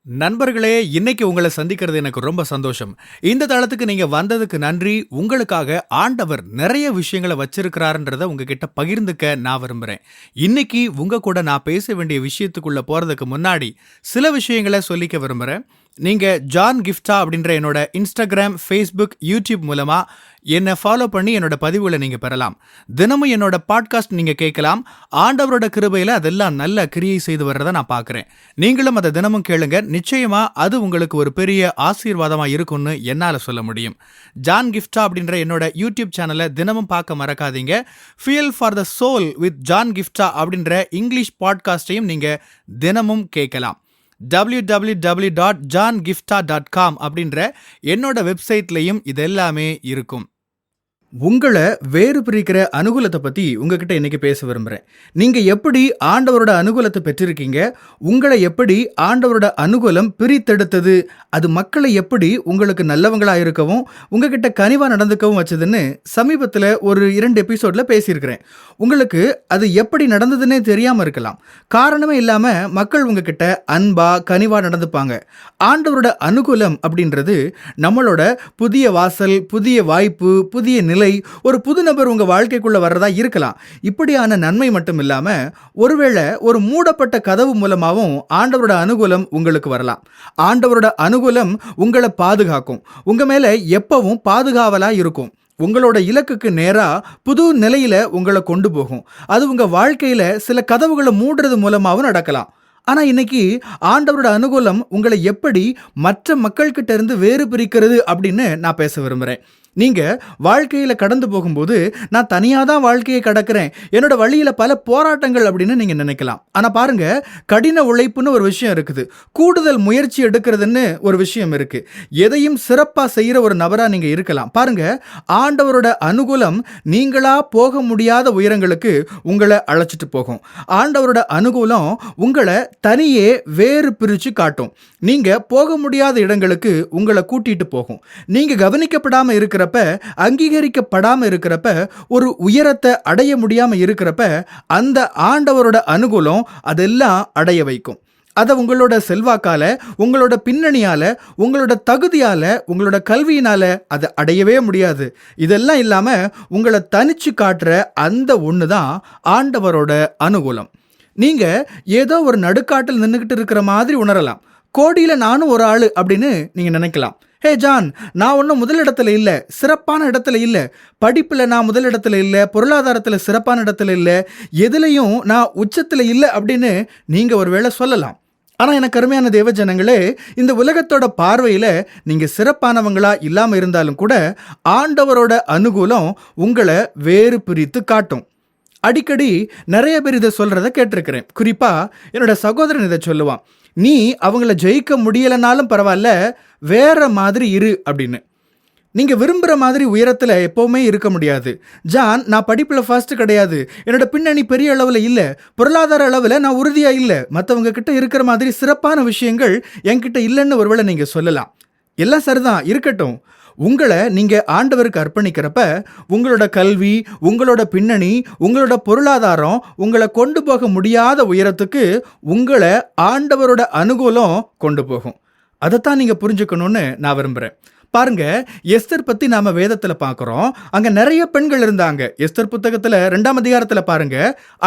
நண்பர்களே, இன்னைக்கு உங்களை சந்திக்கிறது எனக்கு ரொம்ப சந்தோஷம். இந்த தளத்துக்கு நீங்க வந்ததுக்கு நன்றி. உங்களுக்காக ஆண்டவர் நிறைய விஷயங்களை வச்சிருக்கிறாருன்றத உங்ககிட்ட பகிர்ந்துக்க நான் விரும்புறேன். இன்னைக்கு உங்க கூட நான் பேச வேண்டிய விஷயத்துக்குள்ள போறதுக்கு முன்னாடி சில விஷயங்களை சொல்லிக்க விரும்புறேன். நீங்க ஜான் கிஃப்டா அப்படின்ற என்னோட இன்ஸ்டாகிராம், ஃபேஸ்புக், யூடியூப் மூலமா என்னை ஃபாலோ பண்ணி என்னோட பதிவுகளை நீங்க பெறலாம். தினமும் என்னோட பாட்காஸ்ட் நீங்க கேட்கலாம். ஆண்டவரோட கிருபையில அதெல்லாம் நல்ல கிரியை செய்து வர்றதை நான் பார்க்குறேன். நீங்களும் அதை தினமும் கேளுங்க. நிச்சயமா அது உங்களுக்கு ஒரு பெரிய ஆசீர்வாதமா இருக்கும்னு என்னால சொல்ல முடியும். ஜான் கிஃப்டா அப்படின்ற என்னோட யூடியூப் சேனலை தினமும் பார்க்க மறக்காதீங்க. Feel for the soul with John கிஃப்டா அப்படின்ற இங்கிலீஷ் பாட்காஸ்டையும் நீங்க தினமும் கேட்கலாம். www.johngifta.com அப்படின்ற என்னோட வெப்சைட்லையும் இது எல்லாமே இருக்கும். உங்களை வேறு பிரிக்கிற அனுகூலத்தை பற்றி உங்ககிட்ட இன்னைக்கு பேச விரும்புகிறேன். நீங்கள் எப்படி ஆண்டவரோட அனுகூலத்தை பெற்றிருக்கீங்க, உங்களை எப்படி ஆண்டவரோட அனுகூலம் பிரித்தெடுத்தது, அது மக்களை எப்படி உங்களுக்கு நல்லவங்களாக இருக்கவும் உங்ககிட்ட கனிவாக நடந்துக்கவும் வச்சதுன்னு சமீபத்தில் ஒரு 2 எபிசோடில் பேசியிருக்கிறேன். உங்களுக்கு அது எப்படி நடந்ததுன்னே தெரியாமல் இருக்கலாம். காரணமே இல்லாமல் மக்கள் உங்ககிட்ட அன்பா கனிவாக நடந்துப்பாங்க. ஆண்டவரோட அனுகூலம் அப்படின்றது நம்மளோட புதிய வாசல், புதிய வாய்ப்பு, புதிய நிலை, ஒரு புது நபர் உங்க வாழ்க்கைக்குள்ள வர்றதா இருக்கலாம். இப்படியான நன்மை மட்டும் இல்லாம ஒருவேளை ஒரு மூடப்பட்ட கதவு மூலமாவும் ஆண்டவரோட அனுகூலம் உங்களுக்கு வரலாம். ஆண்டவரோட அனுகூலம் உங்களை பாதுகாக்கும். உங்க மேல எப்பவும் பாதுகாவலா இருக்கும். உங்களோட இலக்குக்கு நேரா புது நிலையில உங்களை கொண்டு போகும். அது உங்க வாழ்க்கையில சில கதவுகளை மூடுறது மூலமாவும் நடக்கலாம். ஆனா இன்னைக்கு ஆண்டவரோட அனுகூலம் உங்களை எப்படி மற்ற மக்கள்கிட்ட இருந்து வேறு பிரிக்கிறது அப்படின்னு நான் பேச விரும்புறேன். நீங்க வாழ்க்கையில கடந்து போகும்போது நான் தனியா தான் வாழ்க்கையை கடக்கிறேன், என்னோட வழியில பல போராட்டங்கள் அப்படின்னு நீங்க நினைக்கலாம். ஆனா பாருங்க, கடின உழைப்புன்னு ஒரு விஷயம் இருக்குது, கூடுதல் முயற்சி எடுக்கிறதுன்னு ஒரு விஷயம் இருக்கு. எதையும் சிறப்பா செய்யற ஒரு நபரா நீங்க இருக்கலாம். பாருங்க, ஆண்டவரோட அனுகூலம் நீங்களா போக முடியாத உயரங்களுக்கு உங்களை அழைச்சிட்டு போகும். ஆண்டவரோட அனுகூலம் உங்களை தனியே வேறு பிரிச்சு காட்டும். நீங்க போக முடியாத இடங்களுக்கு உங்களை கூட்டிட்டு போகும். நீங்க கவனிக்கப்படாம இருக்கிறப்ப, அங்கீகரிக்கப்படாம இருக்கிறப்ப, ஒரு உயரத்தை அடைய முடியாம இருக்கிறப்ப, அந்த ஆண்டவரோட அனுகூலம் அதெல்லாம் அடைய வைக்கும். அதை உங்களோட செல்வாக்கால, உங்களோட பின்னணியால, உங்களோட தகுதியால, உங்களோட கல்வியினால அதை அடையவே முடியாது. இதெல்லாம் இல்லாம உங்களை தனிச்சு காட்டுற அந்த ஒன்று தான் ஆண்டவரோட அனுகூலம். நீங்க ஏதோ ஒரு நடுக்காட்டில் நின்றுகிட்டு இருக்கிற மாதிரி உணரலாம். கோடியில நானும் ஒரு ஆளு அப்படின்னு நீங்க நினைக்கலாம். ஹே ஜான், நான் ஒன்றும் முதலிடத்துல இல்லை, சிறப்பான இடத்துல இல்லை, படிப்பில் நான் முதலிடத்துல இல்லை, பொருளாதாரத்தில் சிறப்பான இடத்துல இல்லை, எதுலையும் நான் உச்சத்தில் இல்லை அப்படின்னு நீங்கள் ஒருவேளை சொல்லலாம். ஆனால் எனக்கு அருமையான தேவஜனங்களே, இந்த உலகத்தோட பார்வையில் நீங்கள் சிறப்பானவங்களா இல்லாமல் இருந்தாலும் கூட ஆண்டவரோட அனுகூலம் உங்களை வேறு பிரித்து காட்டும். அடிக்கடி நிறைய பேர் இதை சொல்கிறத கேட்டிருக்கிறேன். குறிப்பாக என்னோட சகோதரன் இதை சொல்லுவான், நீ அவங்கள ஜெயிக்க முடியலைனாலும் பரவாயில்ல, வேற மாதிரி இரு அப்படின்னு. நீங்கள் விரும்புகிற மாதிரி உயரத்தில் எப்போவுமே இருக்க முடியாது. ஜான், நான் படிப்பில் ஃபர்ஸ்ட் கிடையாது, என்னோட பின்னணி பெரிய அளவில் இல்லை, பொருளாதார அளவில் நான் உறுதியாக இல்லை, மற்றவங்க கிட்ட இருக்கிற மாதிரி சிறப்பான விஷயங்கள் என்கிட்ட இல்லைன்னு ஒருவேளை நீங்கள் சொல்லலாம். எல்லாம் சரிதான், இருக்கட்டும். உங்களை நீங்கள் ஆண்டவருக்கு அர்ப்பணிக்கிறப்ப உங்களோட கல்வி, உங்களோட பின்னணி, உங்களோட பொருளாதாரம் உங்களை கொண்டு போக முடியாத உயரத்துக்கு உங்களை ஆண்டவரோட அனுகூலம் கொண்டு போகும். அதைத்தான் நீங்கள் புரிஞ்சுக்கணும்னு நான் விரும்புகிறேன். பாருங்க, எஸ்தர் பற்றி நாம வேதத்தில் பார்க்குறோம். அங்கே நிறைய பெண்கள் இருந்தாங்க. எஸ்தர் புத்தகத்தில் 2ஆம் அதிகாரத்தில் பாருங்க,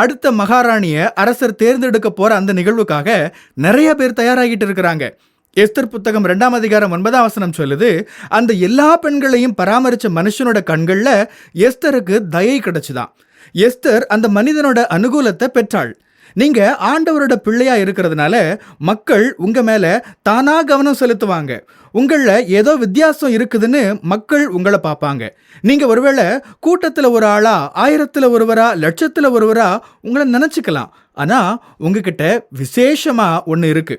அடுத்த மகாராணியை அரசர் தேர்ந்தெடுக்க போகிற அந்த நிகழ்வுக்காக நிறைய பேர் தயாராகிட்டு இருக்கிறாங்க. எஸ்தர் புத்தகம் 2ஆம் அதிகாரம் 9ஆம் வசனம் சொல்லுது, அந்த எல்லா பெண்களையும் பராமரிச்ச மனுஷனோட கண்கள்ல எஸ்தருக்கு தயை கிடைச்சுதான். எஸ்தர் அந்த மனிதனோட அனுகூலத்தை பெற்றாள். நீங்க ஆண்டவரோட பிள்ளையா இருக்கிறதுனால மக்கள் உங்க மேல தானா கவனம் செலுத்துவாங்க. உங்கள ஏதோ வித்தியாசம் இருக்குதுன்னு மக்கள் உங்களை பார்ப்பாங்க. நீங்க ஒருவேளை கூட்டத்தில் ஒரு ஆளா, 1000ல் ஒருவரா, 1,00,000ல் ஒருவரா உங்களை நினைச்சுக்கலாம். ஆனா உங்ககிட்ட விசேஷமா ஒன்று இருக்கு.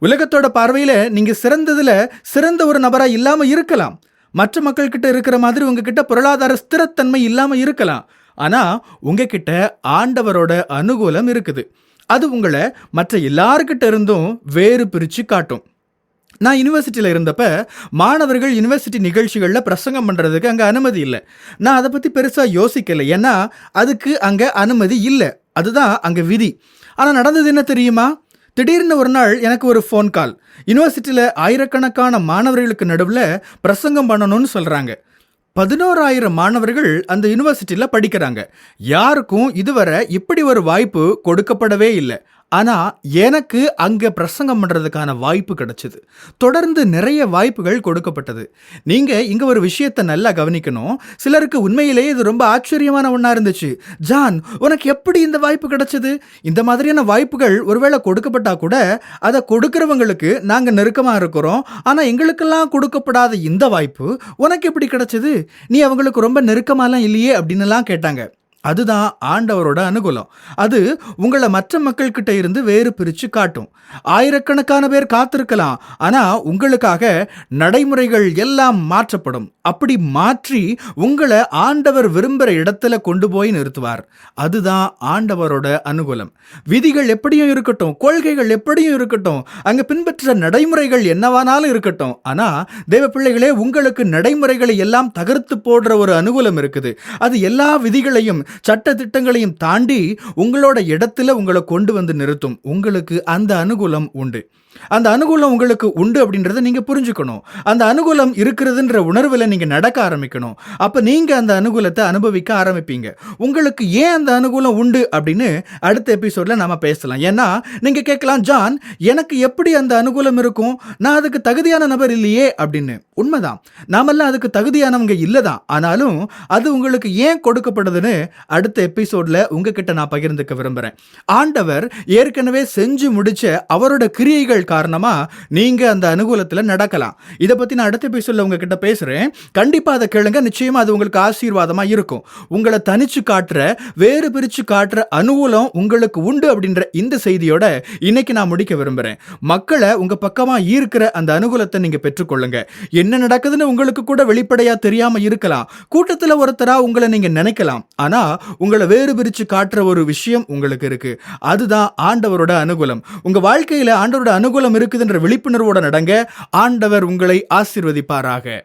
உலகத்தோட பார்வையில நீங்க சிறந்ததுல சிறந்த ஒரு நபரா இல்லாம இருக்கலாம். மற்ற மக்கள்கிட்ட இருக்கிற மாதிரி உங்ககிட்ட பொருளாதார ஸ்திரத்தன்மை இல்லாம இருக்கலாம். ஆனா உங்ககிட்ட ஆண்டவரோட அனுகூலம் இருக்குது. அது உங்களை மற்ற எல்லார்கிட்ட இருந்தும் வேறு பிரிச்சு காட்டும். நான் யூனிவர்சிட்டியில் இருந்தப்ப மாணவர்கள் யூனிவர்சிட்டி நிகழ்ச்சிகளில் பிரசங்கம் பண்ணுறதுக்கு அங்கே அனுமதி இல்லை. நான் அதை பற்றி பெருசாக யோசிக்கலை, ஏன்னா அதுக்கு அங்கே அனுமதி இல்லை, அதுதான் அங்கே விதி. ஆனால் நடந்தது என்ன தெரியுமா? திடீர்னு ஒரு நாள் எனக்கு ஒரு ஃபோன் கால். யுனிவர்சிட்டியில ஆயிரக்கணக்கான மாணவர்களுக்கு நடுவுல பிரசங்கம் பண்ணணும்னு சொல்றாங்க. 11,000 மாணவர்கள் அந்த யுனிவர்சிட்டியில படிக்கிறாங்க. யாருக்கும் இதுவரை இப்படி ஒரு வாய்ப்பு கொடுக்கப்படவே இல்ல. ஆனா எனக்கு அங்க பிரசங்கம் பண்றதுக்கான வாய்ப்பு கிடைச்சது. தொடர்ந்து நிறைய வாய்ப்புகள் கொடுக்கப்பட்டது. நீங்க இங்க ஒரு விஷயத்தை நல்லா கவனிக்கணும். சிலருக்கு உண்மையிலேயே இது ரொம்ப ஆச்சரியமான ஒண்ணா இருந்துச்சு. ஜான், உனக்கு எப்படி இந்த வாய்ப்பு கிடைச்சது? இந்த மாதிரியான வாய்ப்புகள் ஒருவேளை கொடுக்கப்பட்டா கூட அதை கொடுக்கறவங்களுக்கு நாங்க நெருக்கமா இருக்கிறோம். ஆனா எங்களுக்கெல்லாம் கொடுக்கப்படாத இந்த வாய்ப்பு உனக்கு எப்படி கிடைச்சது? நீ அவங்களுக்கு ரொம்ப நெருக்கமாலாம் இல்லையே அப்படின்னுலாம் கேட்டாங்க. அதுதான் ஆண்டவரோட அனுகூலம். அது உங்களை மற்ற மக்கள் கிட்ட இருந்து வேறு பிரிச்சு காட்டும். ஆயிரக்கணக்கான பேர் காத்திருக்கலாம். ஆனா உங்களுக்காக நடைமுறைகள் எல்லாம் மாற்றப்படும். அப்படி மாற்றி உங்களை ஆண்டவர் விரும்புகிற இடத்துல கொண்டு போய் நிறுத்துவார். அதுதான் ஆண்டவரோட அனுகூலம். விதிகள் எப்படியும் இருக்கட்டும், கொள்கைகள் எப்படியும் இருக்கட்டும், அங்க பின்பற்ற நடைமுறைகள் என்னவானாலும் இருக்கட்டும். ஆனா தேவ பிள்ளைகளே, உங்களுக்கு நடைமுறைகளை எல்லாம் தகர்த்து போடுற ஒரு அனுகூலம் இருக்குது. அது எல்லா விதிகளையும் சட்ட திட்டங்களையும் தாண்டி உங்களோட இடத்துல உங்களை கொண்டு வந்து நிறுத்தும். உங்களுக்கு அந்த அனுகூலம் உண்டு. அந்த அனுகூலம் உங்களுக்கு உண்டு அப்படின்றத நீங்க புரிஞ்சுக்கணும். அந்த அனுகூலம் இருக்கிறதுன்ற உணர்வுல நீங்க நடக்க ஆரம்பிக்கணும். அப்ப நீங்க அந்த அனுகூலத்தை அனுபவிக்க ஆரம்பிப்பீங்க. உங்களுக்கு ஏன் அந்த அனுகூலம் உண்டு அப்படின்னு அடுத்த எபிசோட்ல நாம பேசலாம். ஏன்னா நீங்க கேட்கலாம், ஜான், எனக்கு எப்படி அந்த அனுகூலம் இருக்கும்? நான் அதுக்கு தகுதியான நபர் இல்லையே அப்படின்னு. உண்மைதான், நாமெல்லாம் அதுக்கு தகுதியானவங்க இல்லதான். ஆனாலும் அது உங்களுக்கு ஏன் கொடுக்கப்படுதுன்னு அடுத்த எபிசோட்ல உங்ககிட்ட நான் பகிர்ந்துக்க விரும்புறேன். ஆண்டவர் ஏற்கனவே செஞ்சு முடிச்ச அவரோட கிரியைகள் காரணமா நீங்க அந்த அனுகூலத்துல நடக்கலாம். இத பத்தி நான் அடுத்த எபிசோட்ல உங்ககிட்ட பேசுறேன். கண்டிப்பா அதை கேளுங்க. நிச்சயமா அது உங்களுக்கு ஆசீர்வாதமா இருக்கும். உங்களை தனிச்சு காட்டுற, வேறு பிரிச்சு காட்டுற அனுகூலம் உங்களுக்கு உண்டு அப்படின்ற இந்த செய்தியோட இன்னைக்கு நான் முடிக்க விரும்புறேன். மக்களை உங்க பக்கமா ஈர்க்கிற அந்த அனுகூலத்தை நீங்க பெற்றுக்கொள்ளுங்க. என்ன நடக்குதுன்னு உங்களுக்கு கூட வெளிப்படையா தெரியாம இருக்கலாம். கூட்டத்துல ஒருத்தரா உங்களை நீங்க நினைக்கலாம். ஆனா உங்களை வேறு பிரிச்சு காட்டுற ஒரு விஷயம் உங்களுக்கு இருக்கு. அதுதான் ஆண்டவரோட அனுகூலம். உங்க வாழ்க்கையில ஆண்டவரோட அனுகூலம் இருக்குதுன்ற விழிப்புணர்வோட நடங்க. ஆண்டவர் உங்களை ஆசீர்வதிப்பாராக.